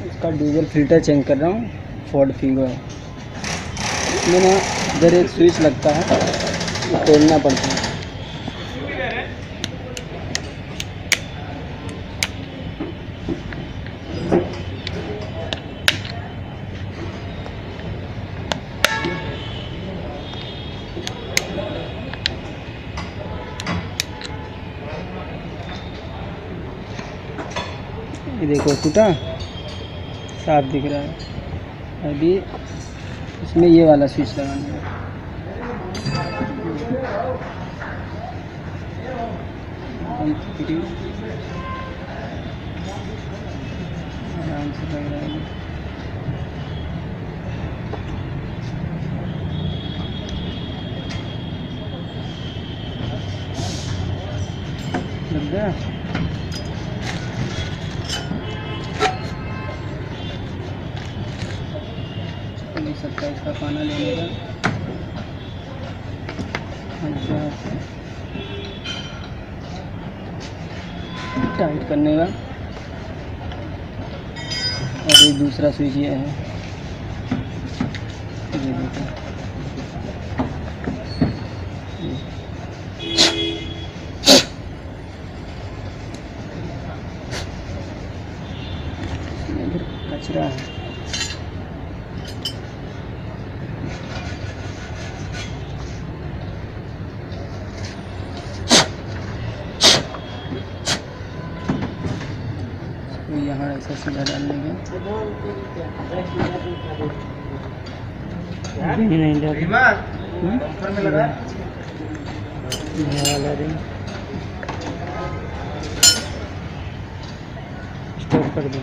इसका diesel filter change कर रहा हूँ, फोर्ड फिंगर। इसमें ना इधर एक स्विच लगता है, वो तोड़ना पड़ता है। ये देखो टूटा, साफ दिख रहा है। अभी इसमें ये वाला स्विच लगाना है। आराम से लग रहा है। लग गया। नहीं सकता इसका पाना लेने का। टाइट करने का। और एक दूसरा स्विच ये है, ये देखो। इधर कचरा है। यहाँ ऐसा सीधा डालने का। नहीं लगा। स्टॉप कर दो।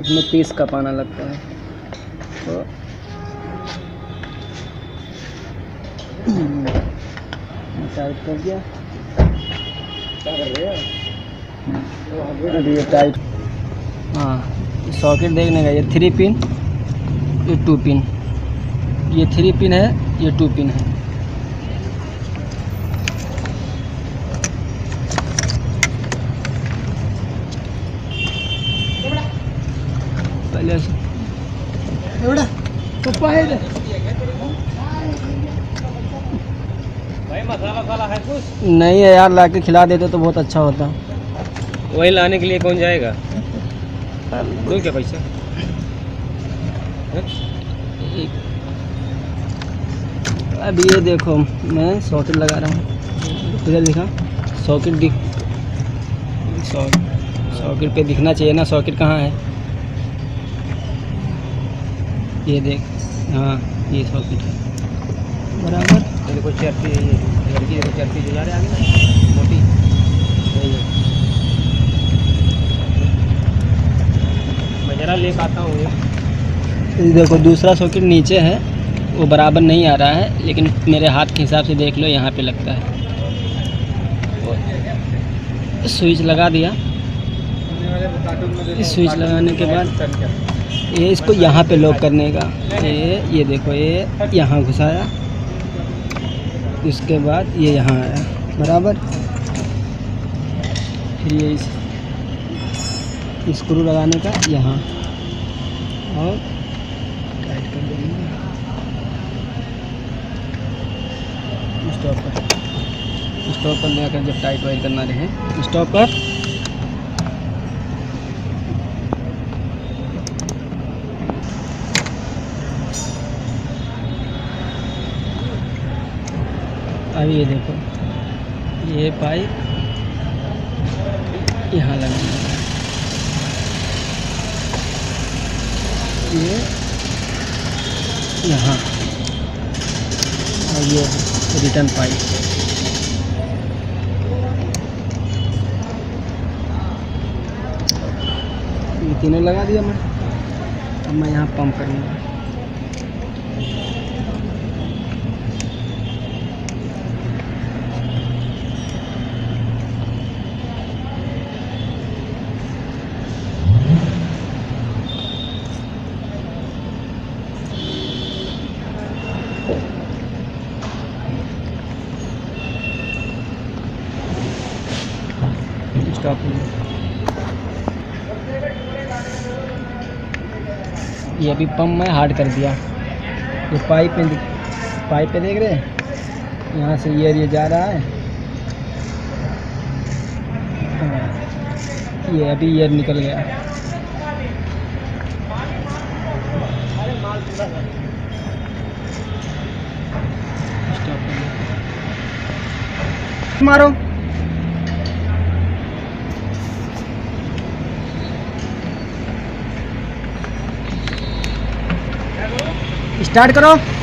इसमें 30 का पाना लगता है, तो टाइट कर दिया। क्या कर रहे हो? अभी ये टाइट। हाँ, सॉकेट देखने का। ये 3 पिन, ये 2 पिन। ये 3 पिन है, ये 2 पिन है। पहले भाई मसाला है कुछ? नहीं है यार, ला के खिला देते तो बहुत अच्छा होता। वही लाने के लिए कौन जाएगा? दो क्या पैसा? अभी ये देखो, मैं सॉकेट लगा रहा हूँ। इधर दिखा सॉकेट दिख, सॉकेट पे दिखना चाहिए ना, सॉकेट कहाँ है? ये देख, हाँ ये सॉकेट है बराबर। देखो चरती है, ये लड़की देखो चरती जो जा रहे आगे मोटी, सही है। मैं जरा लेकर आता हूँ। ये देखो दूसरा सॉकेट नीचे है, वो बराबर नहीं आ रहा है, लेकिन मेरे हाथ के हिसाब से देख लो, यहाँ पे लगता है। स्विच लगा दिया। स्विच लगाने के बाद ये इसको यहाँ पे लॉक करने का। ये देखो, ये यहाँ घुसाया, उसके बाद ये यहाँ आया बराबर। फिर ये स्क्रू लगाने का यहाँ, और टाइट कर देंगे। स्टॉप पर लेकर जब टाइट वाइट करना रहे, स्टॉप पर। अभी ये देखो, ये पाइप यहाँ लगाना है, ये यहाँ, और ये रिटर्न पाइप। ये तीनों लगा दिया मैं। अब मैं यहाँ पंप करूँगा। स्टॉप। ये अभी पंप में हार्ड कर दिया। ये पाइप पे देख रहे हैं, यहाँ से ये जा रहा है। हाँ, ये अभी ये निकल गया। मारो, स्टार्ट करो।